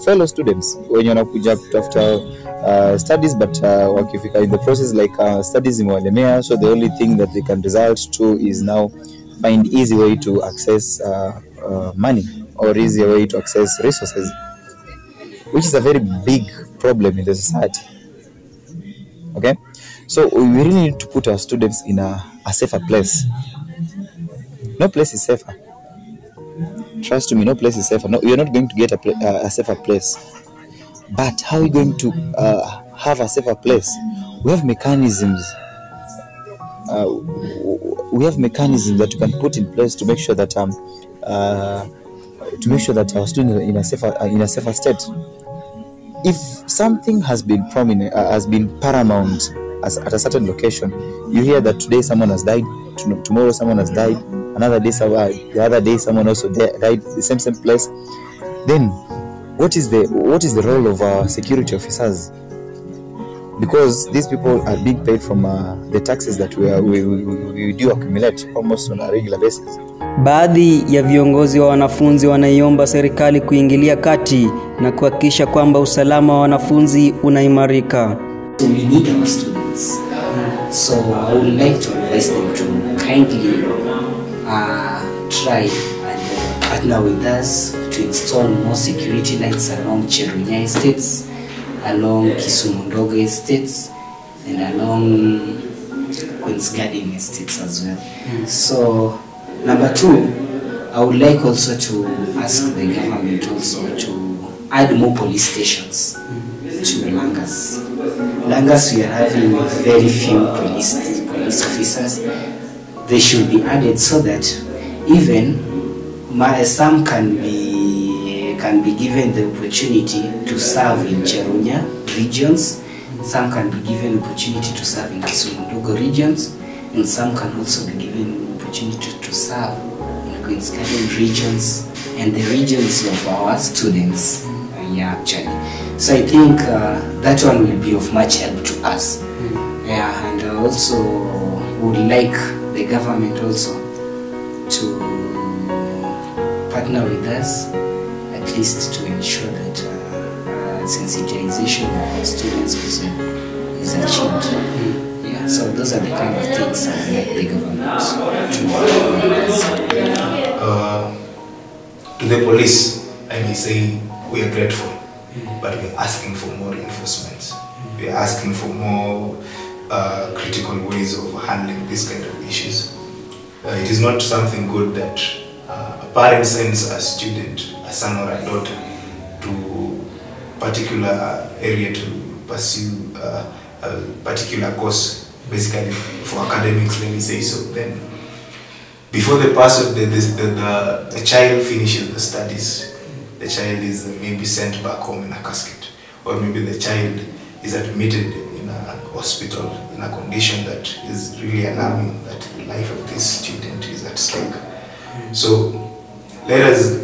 fellow students when you're nakuja kutafuta studies, but wakifika in the process like studies imewalemea, so the only thing that they can result to is now find easy way to access money or easy way to access resources, which is a very big problem in the society. Okay, so we really need to put our students in a safer place. No place is safer. Trust me, no place is safer. No, you're not going to get a safer place. But how are we going to have a safer place? We have mechanisms. We have mechanisms that we can put in place to make sure that our students are in a safer state. If something has been prominent, has been paramount at a certain location, you hear that today someone has died, tomorrow someone has died, another day, the other day someone also died, the same place. Then, what is the role of our security officers? Because these people are being paid from the taxes that we do accumulate almost on a regular basis. Baadhi ya viongozi wa wanafunzi wanaiomba serikali kuingilia kati na kuhakikisha kwamba usalama wa wanafunzi unaimarika. We need our students. So I would like to advise them to kindly try and partner with us to install more security lights along Cherunya estates, along Kisumu Ndogo estates, and along Queen's Garden estates as well. So number 2, I would like also to ask the government also to add more police stations to Langas. Langas, we are having very few police officers. They should be added so that even some can be given the opportunity to serve in Cherunya regions. Some can be given opportunity to serve in Kisumu Ndogo regions, and some can also be given opportunity to serve in Queen's Garden regions and the regions of our students. Yeah, actually. So I think that one will be of much help to us. Yeah, and also would like the government also to partner with us, at least to ensure that sensitization of our students also is achieved. Yeah, so those are the kind of things I'd like the government to partner with us. To the police, I may say we are grateful, but we are asking for more reinforcements. We are asking for more critical ways of handling this kind of issues. It is not something good that a parent sends a student, a son or a daughter, to a particular area to pursue a particular course, basically for academics, let me say so. Then, before the child finishes the studies, the child is maybe sent back home in a casket, or maybe the child is admitted in a hospital in a condition that is really alarming, that the life of this student is at stake. So let us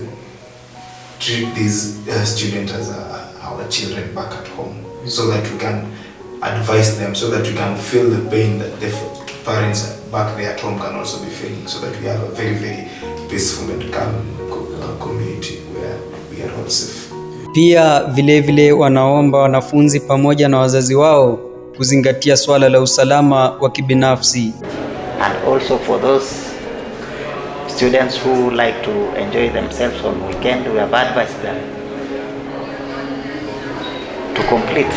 treat these students as our children back at home, so that we can advise them, so that we can feel the pain that the parents back there at home can also be feeling, so that we have a very, very peaceful and calm community where we are all safe. Pia vilevile wanaomba wanafunzi pamoja na wazazi wao kuzingatia swala la usalama wa kibinafsi. And also for those students who like to enjoy themselves on weekend, we have advised them to complete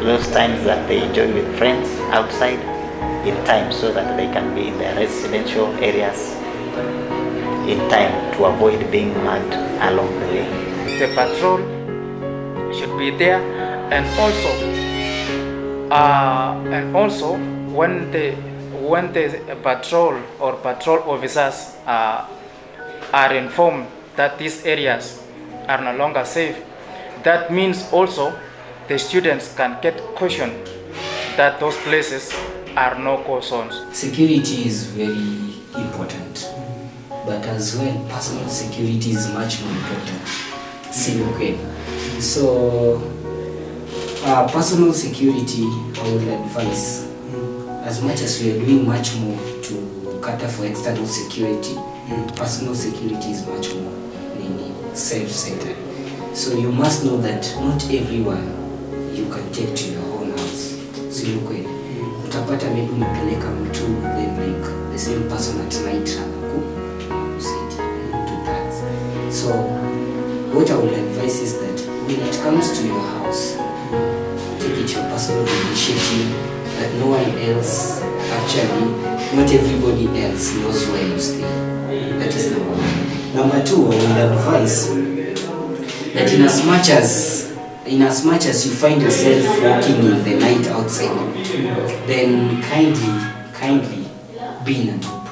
those times that they enjoy with friends outside in time, so that they can be in their residential areas in time to avoid being mugged along the way. The patrol should be there, and also when the patrol or patrol officers are informed that these areas are no longer safe, that means also the students can get caution that those places are no-go zones. Security is very important, but as well personal security is much more important. Okay. So personal security, I would advise, as much as we are doing much more to cater for external security, personal security is much more self-centered. So you must know that not everyone you can take to your own house. So utapata maybe umepeleka mtu, then like the same person at night kusaidia to that. So what I would advise is that when it comes to your house, take it your personal initiative, that no one else, actually, not everybody else knows where you stay. That is number one. Number two, I would advise that in as much as you find yourself walking in the night outside, then kindly be in a group.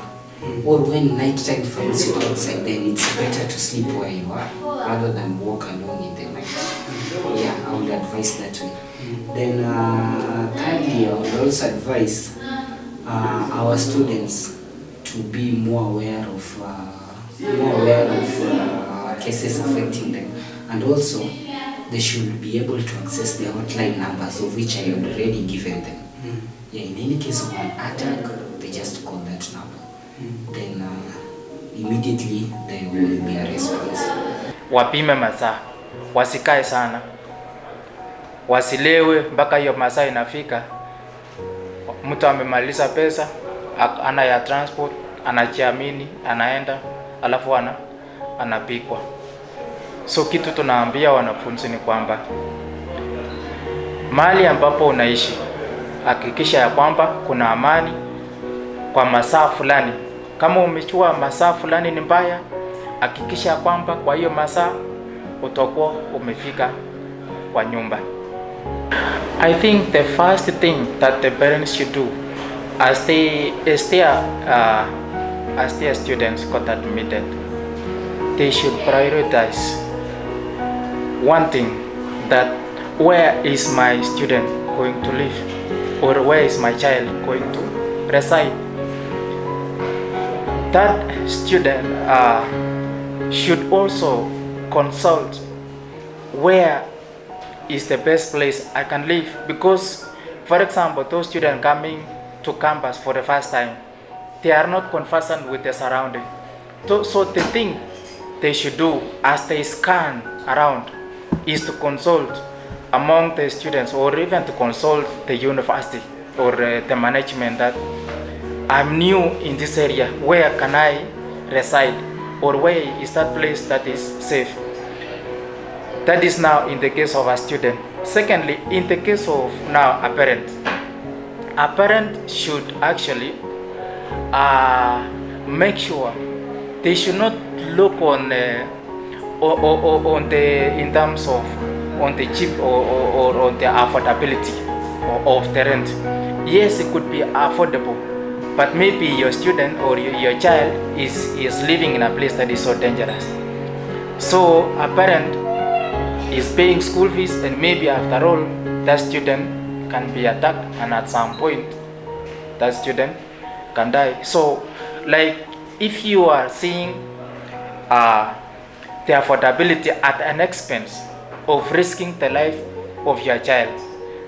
Or when night time finds you outside, then it's better to sleep where you are rather than walk alone in the night. Yeah, I would advise that way. Then thirdly, I would also advise our students to be more aware of cases affecting them, and also they should be able to access their hotline numbers, of which I had already given them. Yeah, in any case of an attack, they just call that number. Then immediately there will be a response. Wapime masaa, wasikae sana, wasilewe mpaka hiyo masaa inafika. Mtu amemaliza pesa, ana ya transport, anajiamini, anaenda, alafu anapikwa. So kitu tunaambia wanafunzi ni kwamba mahali ambapo unaishi, hakikisha ya kwamba kuna amani kwa masaa fulani. Kama umechua masaa fulani ni mbaya, hakikisha ya kwamba kwa hiyo masaa utakuwa umefika kwa nyumba. I think the first thing that the parents should do as they students got admitted, they should prioritize one thing, that where is my student going to live, or where is my child going to reside. That student should also consult where is the best place I can live, because for example, those students coming to campus for the first time, they are not conversant with the surrounding. So the thing they should do as they scan around is to consult among the students, or even to consult the university or the management, that I'm new in this area, where can I reside, or where is that place that is safe. That is now in the case of a student. Secondly, in the case of now a parent should actually make sure they should not look on the in terms of on the cheap or on the affordability of the rent. Yes, it could be affordable, but maybe your student or your child is living in a place that is so dangerous. So a parent is paying school fees, and maybe after all that student can be attacked, and at some point that student can die. So like if you are seeing the affordability at an expense of risking the life of your child,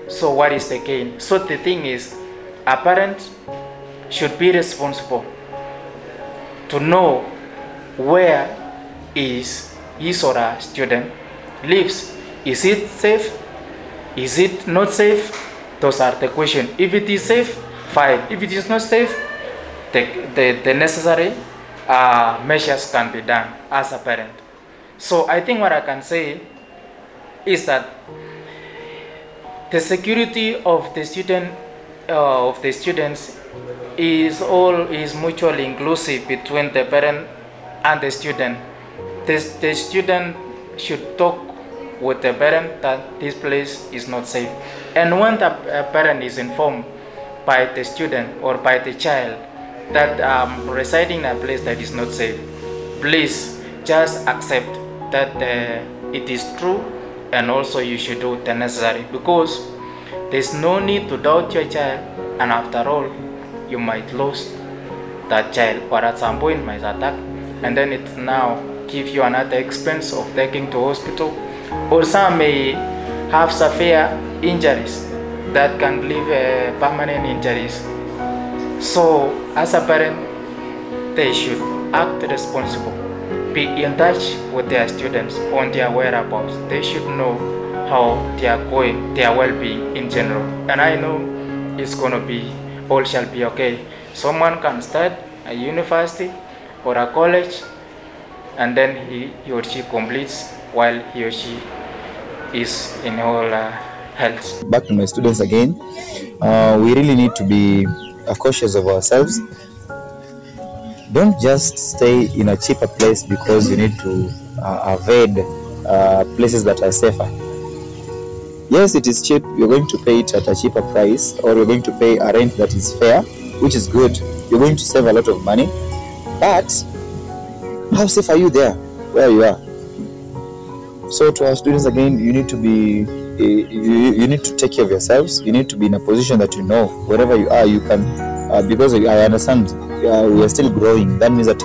so what is the gain? So the thing is, a parent should be responsible to know where is his or her student lives. Is it safe? Is it not safe? Those are the questions. If it is safe, fine. If it is not safe, the necessary measures can be done as a parent. So I think what I can say is that the security of the students is mutually inclusive between the parent and the student. The student should talk with the parent that this place is not safe, and when the parent is informed by the student or by the child that residing in a place that is not safe, please just accept that it is true, and also you should do the necessary, because there's no need to doubt your child, and after all you might lose that child, or at some point might attack, and then it now give you another expense of taking to hospital, or some may have severe injuries that can leave permanent injuries. So as a parent, they should act responsible, be in touch with their students on their whereabouts. They should know how they are going, their well-being in general. And I know it's gonna be, all shall be okay, someone can start a university or a college, and then he or she completes while he or she is in all health. Back to my students again, we really need to be cautious of ourselves. Don't just stay in a cheaper place because you need to avoid places that are safer. Yes, it is cheap. You're going to pay it at a cheaper price, or you're going to pay a rent that is fair, which is good. You're going to save a lot of money. But how safe are you there, where you are? So to our students again, you need to be, you need to take care of yourselves. You need to be in a position that you know wherever you are, you can, because I understand we are still growing. That means that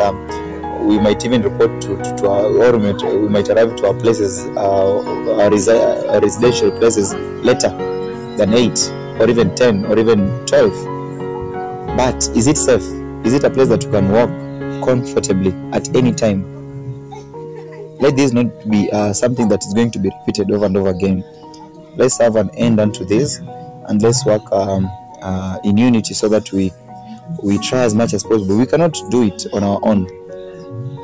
we might even report to our, or we might arrive to our places, our residential places later than 8 or even 10 or even 12. But is it safe? Is it a place that you can walk comfortably at any time? Let this not be something that is going to be repeated over and over again. Let's have an end unto this, and let's work in unity so that we try as much as possible. We cannot do it on our own,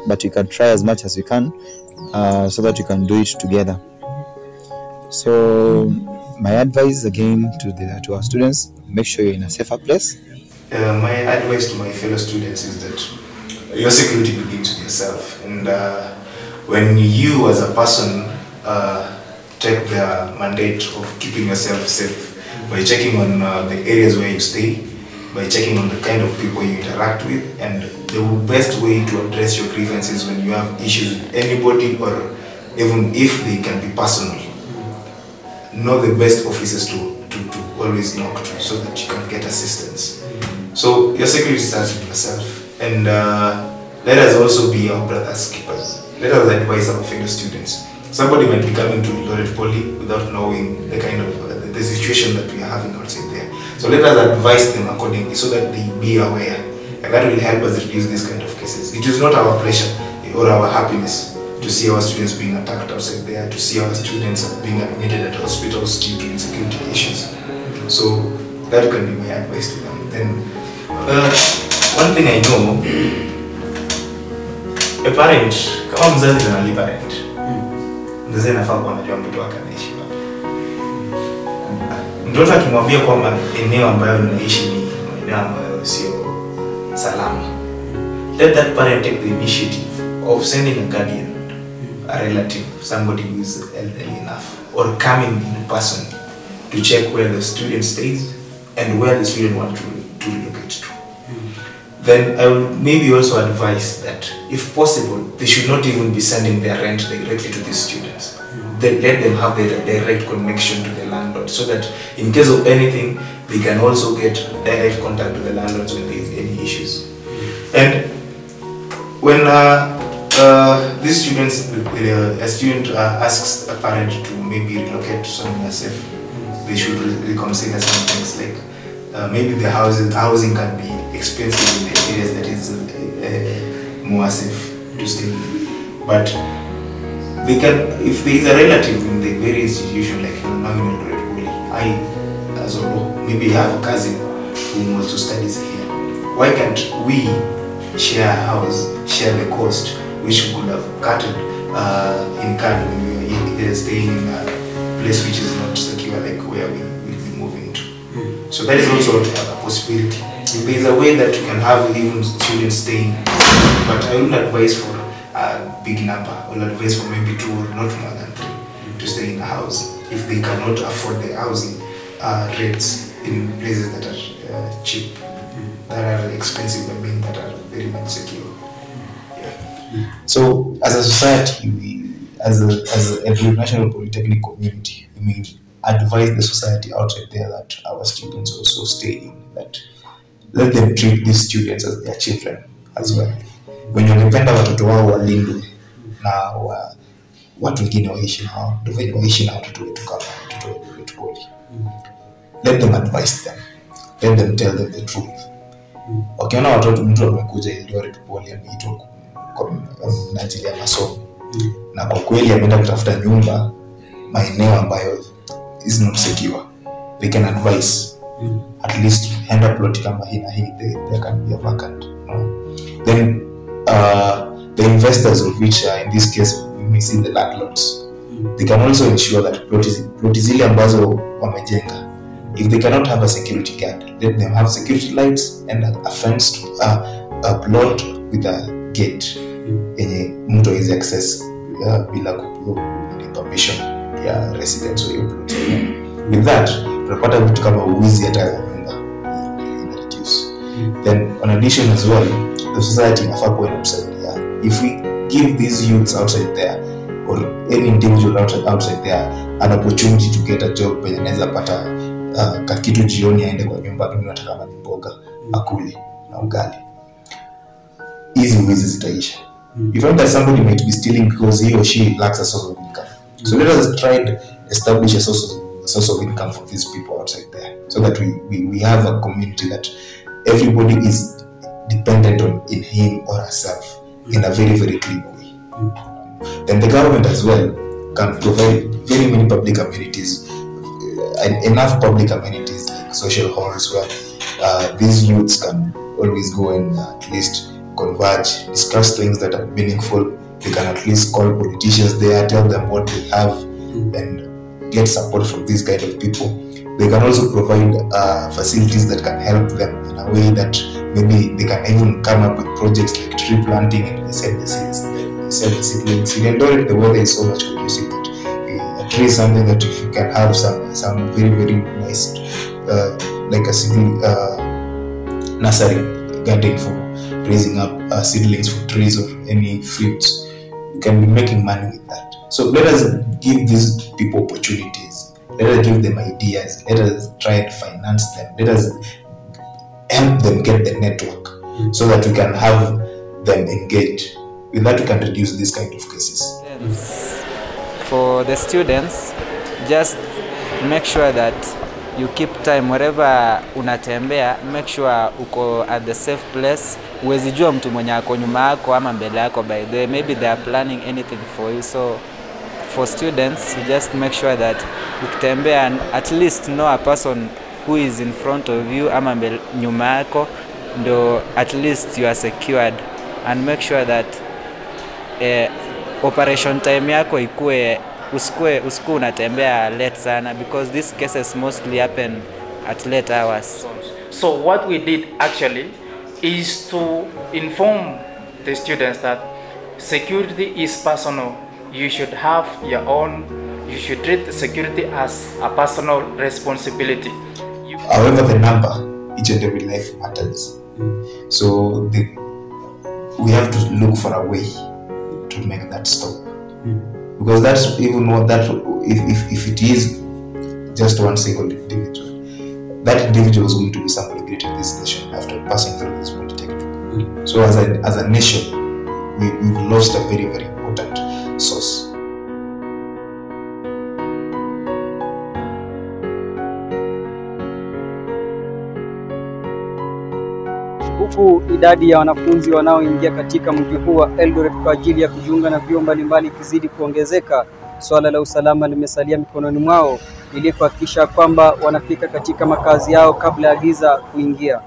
but we can try as much as we can so that we can do it together. So my advice again to our students: make sure you're in a safer place. My advice to my fellow students is that your security begins with yourself, and when you as a person take the mandate of keeping yourself safe by checking on the areas where you stay, by checking on the kind of people you interact with, and the best way to address your grievances when you have issues with anybody, or even if they can be personal, know the best offices to always knock to so that you can get assistance. So your security starts with yourself, and let us also be our brother's keepers. Let us advise our fellow students. Somebody might be coming to Eldoret Poly without knowing the kind of the situation that we are having outside there. So let us advise them accordingly so that they be aware, and that will help us reduce these kind of cases. It is not our pleasure or our happiness to see our students being attacked outside there, to see our students being admitted at hospitals due to insecurity issues. So that can be my advice to them. Then one thing I know, a parent, kama mzazi na lipa rent, mzazi anafaa kuwa anajua mtoto wake anaishi wapi. Mtoto akimwambia kwamba eneo ambayo unaishi ni eneo ambayo sio salama, let that parent take the initiative of sending a guardian, a relative, somebody who is elderly enough, or coming in person to check where the student stays and where the student wants to relocate to. Then I will maybe also advise that, if possible, they should not even be sending their rent directly to these students. They let them have their direct connection to the landlord, so that in case of anything, they can also get direct contact with the landlords when there is any issues. And when these students, a student asks a parent to maybe relocate to somewhere safe, they should reconsider some things like maybe the housing can be expensive in the areas that is more safe to stay in. But they can, if there is a relative in the very institution like Eldoret Poly, I as well maybe have a cousin who also studies here. Why can't we share a house, share the cost, which we could have cutted in Kano when we are staying in a place which is not secure, like where we will be moving to. So that is also a possibility. If there is a way that you can have even students staying, but I wouldn't advise for a big number. I will advise for maybe 2 or not more than 3 to stay in a house if they cannot afford the housing rates in places that are cheap, that are expensive, I mean, that are very much secure. So, as a society, as a National Polytechnic community, we advise the society outside there that our students also stay in, that let them treat these students as their children as well. When ungependa watoto wao walindwe na watu wengine waishi nao, ndio waishi na watoto wetu kama watoto wetu Poly. Let them advise them. Let them tell them the truth. Ukiona watoto, mtu amekuja Eldoret Poly ameitwa kwa ajili ya masomo, na kwa kweli ameenda kutafuta nyumba maeneo ambayo is not secure, they can advise at least hand a plot kama hii na hii, there can be a vacant. Then the investors, of which in this case we may see the landlords, they can also ensure that plot zile ambazo wamejenga, if they cannot have a security guard, let them have security lights and a fenced a plot with a gate yenye mtu hawezi access bila permission ya residents wa plot. With that tunapata vitu kama uwizi hata nyumba ina reduce. Then on addition as well, the society inafaa kuwa inatusaidia. If we give these youths outside there or any individual outside there an opportunity to get a job, penye anaweza pata kitu jioni aende kwa nyumba, mimi nataka kama mboga akule na ugali, hizi wizi zitaisha. You find that somebody might be stealing because he or she lacks a source of income. So let us try to establish a source of income for these people outside there, so that we have a community that everybody is dependent on in him or herself in a very, very clean way. Then the government as well can provide very many public amenities, enough public amenities like social halls where these youths can always go and at least converge, discuss things that are meaningful. They can at least call politicians there, tell them what they have, and get support from these kind of people. They can also provide facilities that can help them in a way that maybe they can even come up with projects like tree planting and sell the seedlings. In Eldoret, the weather is so much conducive that a tree is something that if you can have some very, very nice, like a seedling nursery garden for raising up seedlings for trees or any fruits, you can be making money with that. So let us give these people opportunities. Let us give them ideas. Let us try and finance them. Let us help them get the network so that we can have them engaged. With that, we can reduce this kind of cases. For the students, just make sure that you keep time wherever unatembea. Make sure uko at the safe place. Uwezi jua mtu mwenye ako nyuma yako ama mbele yako, by the way. Maybe they are planning anything for you. So for students, you just make sure that ukitembea and at least know a person who is in front of you ama nyuma yako, ndo at least you are secured. And make sure that operation time yako ikue, usikue unatembea late sana, because these cases mostly happen at late hours. So what we did actually is to inform the students that security is personal. You should have your own, you should treat security as a personal responsibility. However, the number, each and every life matters. So we have to look for a way to make that stop. Because that's even what that, if it is just one single individual, that individual is going to be somebody great in this nation after passing through this polytechnic. So as a nation, we've lost a very, very important source. Huku idadi ya wanafunzi wanaoingia katika mji huu wa Eldoret kwa ajili ya kujiunga na vyuo mbalimbali ikizidi kuongezeka, swala la usalama limesalia mikononi mwao ili kuhakikisha kwamba wanafika katika makazi yao kabla ya giza kuingia.